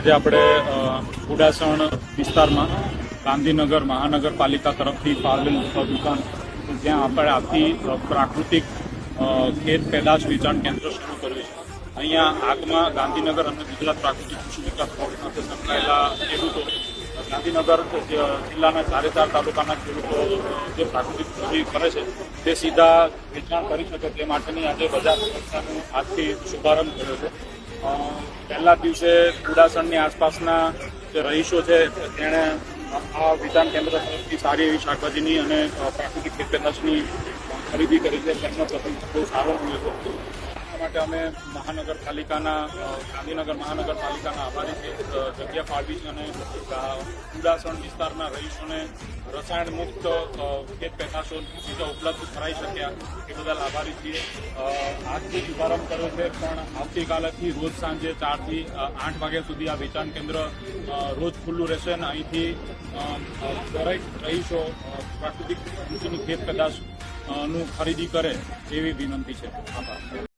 આજે આપણે કુડાસણ વિસ્તારમાં ગાંધીનગર મહાનગરપાલિકા તરફથી ફાળવેલ દુકાન જ્યાં આપણે આખી પ્રાકૃતિક ખેત પેદાશ વેચાણ કેન્દ્ર શરૂ કર્યું છે. અહીંયા આગમાં ગાંધીનગર અને ગુજરાત પ્રાકૃતિક કૃષિ વિકાસ બોર્ડ સાથે સંકળાયેલા ખેડૂતો ગાંધીનગર જિલ્લાના 4 તાલુકાના ખેડૂતો જે પ્રાકૃતિક કૃષિ કરે છે તે સીધા વેચાણ કરી શકે તે માટેની આજે બજાર વ્યવસ્થાનો આજથી શુભારંભ કર્યો છે. પહેલા દિવસે કુડાસણની આસપાસના જે રહીશો છે તેણે આ વેચાણ કેન્દ્ર તરફથી સારી એવી શાકભાજીની અને પ્રાકૃતિક ખેતપેદાશની ખરીદી કરી છે. તેમનો પ્રતિભાવ બહુ સારો મળ્યો છે. માટે અમે ગાંધીનગર મહાનગરપાલિકાના આભારી છે. જગ્યા ફાળવી છે અને કુડાસણ વિસ્તારના રહીશોને રસાયણ મુક્ત ખેત પેદાશો સીધા ઉપલબ્ધ કરાવી શક્યા એ બદલ આભારી છીએ. આજથી શુભારંભ કર્યો છે, પણ આવતીકાલેથી રોજ સાંજે 4 થી 8 વાગ્યા સુધી આ વેચાણ કેન્દ્ર રોજ ખુલ્લું રહેશે અને અહીંથી દરેક રહીશો પ્રાકૃતિક કૃષિની ખેત પેદાશ નું ખરીદી કરે એવી વિનંતી છે. આભાર.